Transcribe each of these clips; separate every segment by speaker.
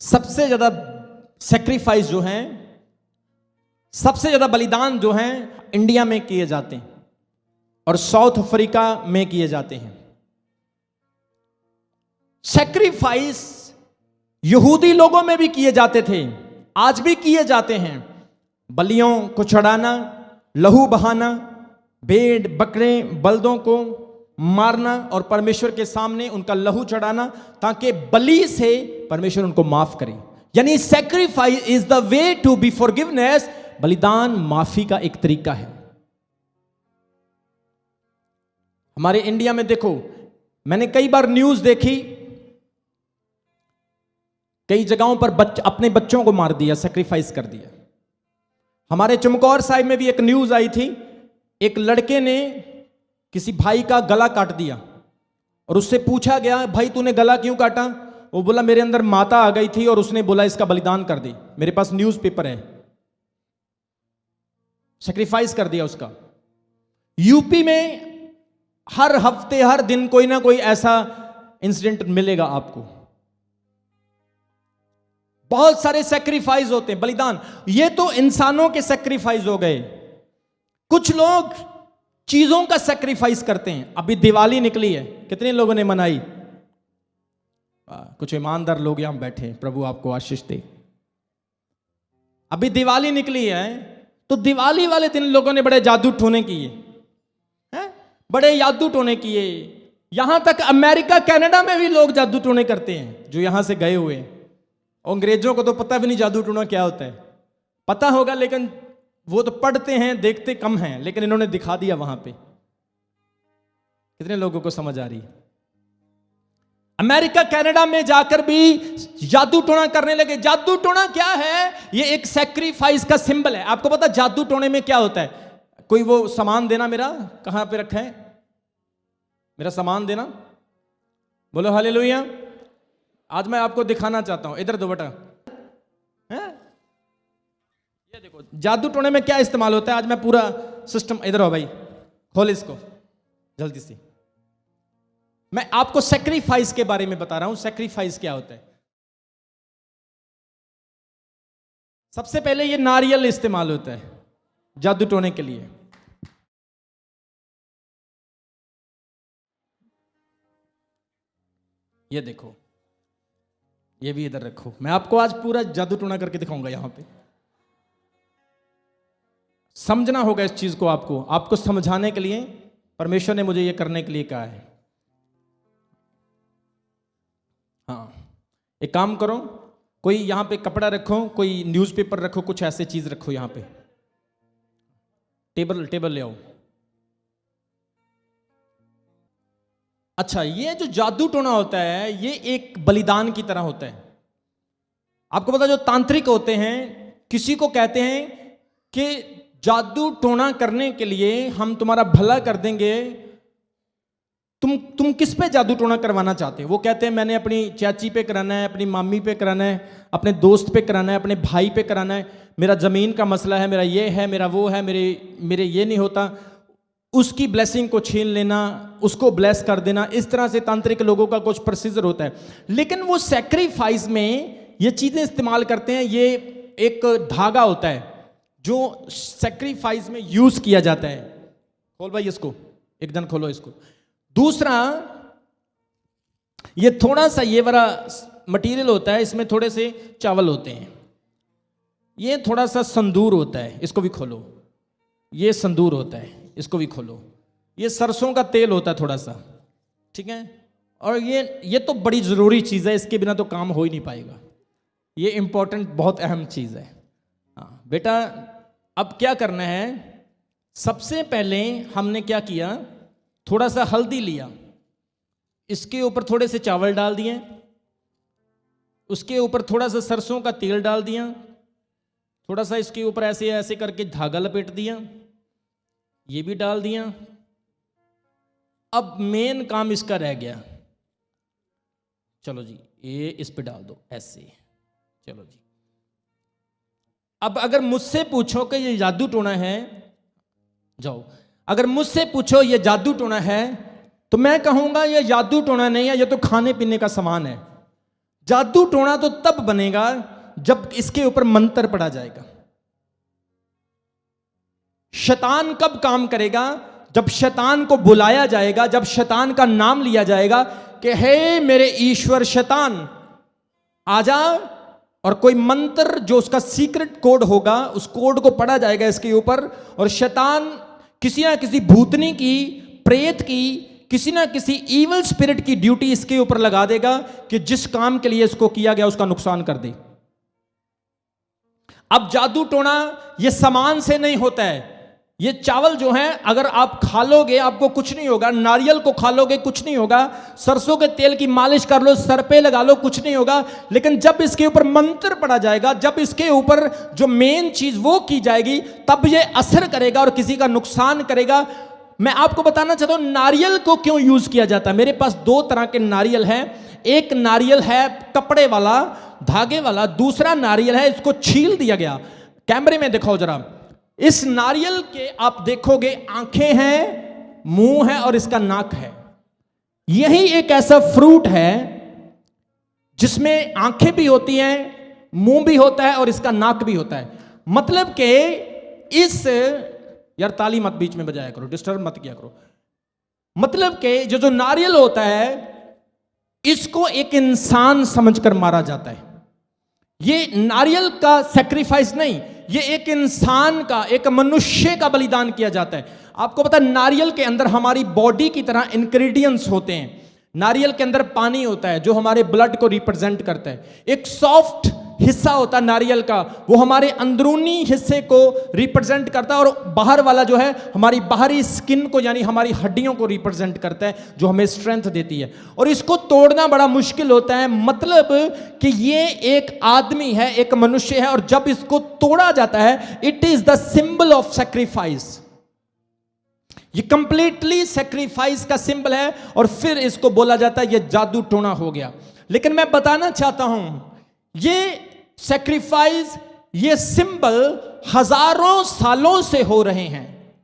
Speaker 1: सबसे ज्यादा सेक्रीफाइस जो है, सबसे ज्यादा बलिदान जो है इंडिया में किए जाते हैं और साउथ अफ्रीका में किए जाते हैं। सेक्रीफाइस यहूदी लोगों में भी किए जाते थे, आज भी किए जाते हैं। बलियों को चढ़ाना, लहू बहाना, भेड़ बकरे बल्दों को मारना और परमेश्वर के सामने उनका लहू चढ़ाना ताकि बलि से परमेश्वर उनको माफ करे। यानी sacrifice is the way to be forgiveness. बलिदान माफी का एक तरीका है। हमारे इंडिया में देखो, मैंने कई बार न्यूज देखी, कई जगहों पर अपने बच्चों को मार दिया, सैक्रिफाइस कर दिया। हमारे चमकौर साहिब में भी एक न्यूज आई थी, एक लड़के ने किसी भाई का गला काट दिया और उससे पूछा गया, भाई तूने गला क्यों काटा? वो बोला मेरे अंदर माता आ गई थी और उसने बोला इसका बलिदान कर दे। मेरे पास न्यूज़पेपर है, सैक्रिफाइस कर दिया उसका। यूपी में हर हफ्ते हर दिन कोई ना कोई ऐसा इंसिडेंट मिलेगा आपको। बहुत सारे सैक्रिफाइस होते हैं, बलिदान। ये तो इंसानों के सैक्रिफाइस हो गए। कुछ लोग चीजों का सैक्रिफाइस करते हैं। अभी दिवाली निकली है, कितने लोगों ने मनाई? कुछ ईमानदार लोग यहां बैठे हैं, प्रभु आपको आशीष दे। अभी दिवाली निकली है तो दिवाली वाले दिन लोगों ने बड़े जादू टोने किए हैं, बड़े जादू टोने किए। यहां तक अमेरिका कनाडा में भी लोग जादू टोने करते हैं जो यहां से गए हुए हैं। अंग्रेजों को तो पता भी नहीं जादू टोना क्या होता है। पता होगा लेकिन वो तो पढ़ते हैं, देखते कम हैं, लेकिन इन्होंने दिखा दिया वहां पे। कितने लोगों को समझ आ रही है? अमेरिका कनाडा में जाकर भी जादू टोना करने लगे। जादू टोना क्या है? ये एक सैक्रिफाइस का सिंबल है। आपको पता जादू टोने में क्या होता है? कोई वो सामान देना, मेरा कहां पे रखा है, मेरा सामान देना, बोलो हालेलुया। आज मैं आपको दिखाना चाहता हूं, इधर दो बेटा। ये देखो जादू टोने में क्या इस्तेमाल होता है। आज मैं पूरा सिस्टम, इधर हो भाई, खोल इसको जल्दी से। मैं आपको सैक्रिफाइस के बारे में बता रहा हूं। सैक्रिफाइस क्या होता है? सबसे पहले ये नारियल इस्तेमाल होता है जादू टोने के लिए। ये देखो, ये भी इधर रखो। मैं आपको आज पूरा जादू टोना करके दिखाऊंगा। यहां पे समझना होगा इस चीज को। आपको समझाने के लिए परमेश्वर ने मुझे ये करने के लिए कहा है। हाँ, एक काम करो, कोई यहां पे कपड़ा रखो, कोई न्यूज़पेपर रखो, कुछ ऐसे चीज रखो यहां पे। टेबल ले आओ। अच्छा, ये जो जादू टोना होता है ये एक बलिदान की तरह होता है। आपको पता, जो तांत्रिक होते हैं, किसी को कहते हैं कि जादू टोना करने के लिए हम तुम्हारा भला कर देंगे। तुम किस पे जादू टोना करवाना चाहते हो? वो कहते हैं मैंने अपनी चाची पे कराना है, अपनी मामी पे कराना है, अपने दोस्त पे कराना है, अपने भाई पे कराना है, मेरा जमीन का मसला है, मेरा ये है, मेरा वो है, मेरे ये नहीं होता, उसकी ब्लेसिंग को छीन लेना, उसको ब्लेस कर देना। इस तरह से तांत्रिक लोगों का कुछ प्रोसीजर होता है। लेकिन वो सैक्रिफाइस में ये चीजें इस्तेमाल करते हैं। ये एक धागा होता है जो सैक्रिफाइस में यूज किया जाता है। खोल भाई इसको, एक जन खोलो इसको। दूसरा, ये थोड़ा सा ये वाला मटेरियल होता है, इसमें थोड़े से चावल होते हैं। ये थोड़ा सा संदूर होता है, इसको भी खोलो। ये संदूर होता है, इसको भी खोलो। ये सरसों का तेल होता है थोड़ा सा, ठीक है। और ये तो बड़ी जरूरी चीज है, इसके बिना तो काम हो ही नहीं पाएगा। ये इंपॉर्टेंट, बहुत अहम चीज है। हाँ बेटा, अब क्या करना है? सबसे पहले हमने क्या किया, थोड़ा सा हल्दी लिया, इसके ऊपर थोड़े से चावल डाल दिए, उसके ऊपर थोड़ा सा सरसों का तेल डाल दिया, थोड़ा सा इसके ऊपर ऐसे ऐसे करके धागा लपेट दिया, ये भी डाल दिया। अब मेन काम इसका रह गया। चलो जी, ये इस पे डाल दो ऐसे। चलो जी, अब अगर मुझसे पूछो कि ये जादू टोना है, जाओ, अगर मुझसे पूछो ये जादू टोना है तो मैं कहूंगा ये जादू टोना नहीं है, ये तो खाने पीने का सामान है। जादू टोना तो तब बनेगा जब इसके ऊपर मंत्र पड़ा जाएगा। शैतान कब काम करेगा? जब शैतान को बुलाया जाएगा, जब शैतान का नाम लिया जाएगा कि हे मेरे ईश्वर शैतान आजा, और कोई मंत्र जो उसका सीक्रेट कोड होगा उस कोड को पढ़ा जाएगा इसके ऊपर, और शैतान किसी ना किसी भूतनी की, प्रेत की, किसी ना किसी इविल स्पिरिट की ड्यूटी इसके ऊपर लगा देगा कि जिस काम के लिए इसको किया गया उसका नुकसान कर दे। अब जादू टोना ये सामान से नहीं होता है। ये चावल जो है अगर आप खा लोगे आपको कुछ नहीं होगा, नारियल को खा लोगे कुछ नहीं होगा, सरसों के तेल की मालिश कर लो, सर पे लगा लो, कुछ नहीं होगा। लेकिन जब इसके ऊपर मंत्र पड़ा जाएगा, जब इसके ऊपर जो मेन चीज वो की जाएगी, तब ये असर करेगा और किसी का नुकसान करेगा। मैं आपको बताना चाहता हूं नारियल को क्यों यूज किया जाता है। मेरे पास दो तरह के नारियल हैं। एक नारियल है कपड़े वाला, धागे वाला, दूसरा नारियल है इसको छील दिया गया। कैमरे में दिखाओ जरा। इस नारियल के आप देखोगे आंखें हैं, मुंह है और इसका नाक है। यही एक ऐसा फ्रूट है जिसमें आंखें भी होती हैं, मुंह भी होता है और इसका नाक भी होता है। मतलब कि इस, यार ताली मत बीच में बजाया करो, डिस्टर्ब मत किया करो। मतलब कि जो नारियल होता है इसको एक इंसान समझकर मारा जाता है। ये नारियल का सैक्रिफाइस नहीं, ये एक इंसान का, एक मनुष्य का बलिदान किया जाता है। आपको पता है नारियल के अंदर हमारी बॉडी की तरह इंग्रेडिएंट्स होते हैं। नारियल के अंदर पानी होता है जो हमारे ब्लड को रिप्रेजेंट करता है। एक सॉफ्ट हिस्सा होता है नारियल का, वो हमारे अंदरूनी हिस्से को रिप्रेजेंट करता है, और बाहर वाला जो है हमारी बाहरी स्किन को यानी हमारी हड्डियों को रिप्रेजेंट करता है, जो हमें स्ट्रेंथ देती है। और इसको तोड़ना बड़ा मुश्किल होता है। मतलब कि ये एक आदमी है, एक मनुष्य है, और जब इसको तोड़ा जाता है it is the symbol of sacrifice. ये कंप्लीटली सैक्रिफाइस का सिंबल है, और फिर इसको बोला जाता है ये जादू टोना हो गया। लेकिन मैं बताना चाहता हूं ये सैक्रिफाइस, ये सिंबल हजारों सालों से हो रहे हैं,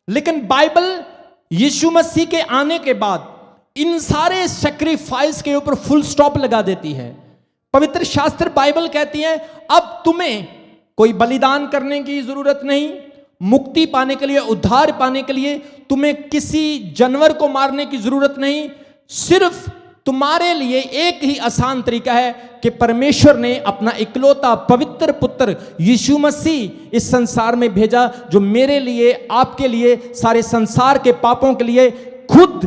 Speaker 1: लेकिन बाइबल यीशु मसीह के आने के बाद इन सारे सैक्रिफाइस के ऊपर फुल स्टॉप लगा देती है। पवित्र शास्त्र बाइबल कहती है अब तुम्हें कोई बलिदान करने की जरूरत नहीं, मुक्ति पाने के लिए, उद्धार पाने के लिए तुम्हें किसी जानवर को मारने की जरूरत नहीं। सिर्फ तुम्हारे लिए एक ही आसान तरीका है कि परमेश्वर ने अपना इकलौता पवित्र पुत्र यीशु मसीह इस संसार में भेजा, जो मेरे लिए, आपके लिए, सारे संसार के पापों के लिए खुद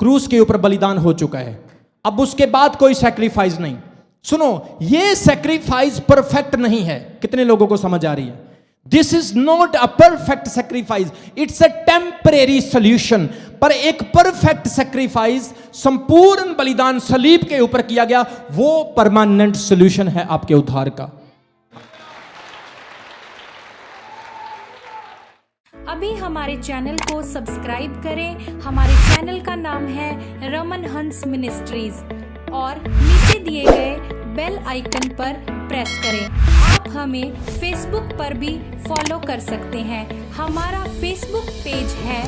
Speaker 1: क्रूस के ऊपर बलिदान हो चुका है। अब उसके बाद कोई सैक्रिफाइस नहीं। सुनो, ये सैक्रिफाइस परफेक्ट नहीं है। कितने लोगों को समझ आ रही है? This is not a perfect sacrifice, it's a temporary solution. पर एक परफेक्ट सैक्रिफाइस, संपूर्ण बलिदान सलीब के ऊपर किया गया, वो परमानेंट सोल्यूशन है आपके उद्धार का।
Speaker 2: अभी हमारे चैनल को सब्सक्राइब करें। हमारे चैनल का नाम है रमन हंस मिनिस्ट्रीज, और नीचे दिए गए बेल आइकन पर प्रेस करें। आप हमें फेसबुक पर भी फॉलो कर सकते हैं। हमारा फेसबुक पेज है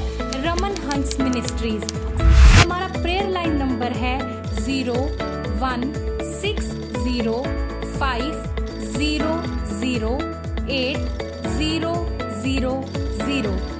Speaker 2: रमन हंस मिनिस्ट्रीज। हमारा प्रेयर लाइन नंबर है 0160500800।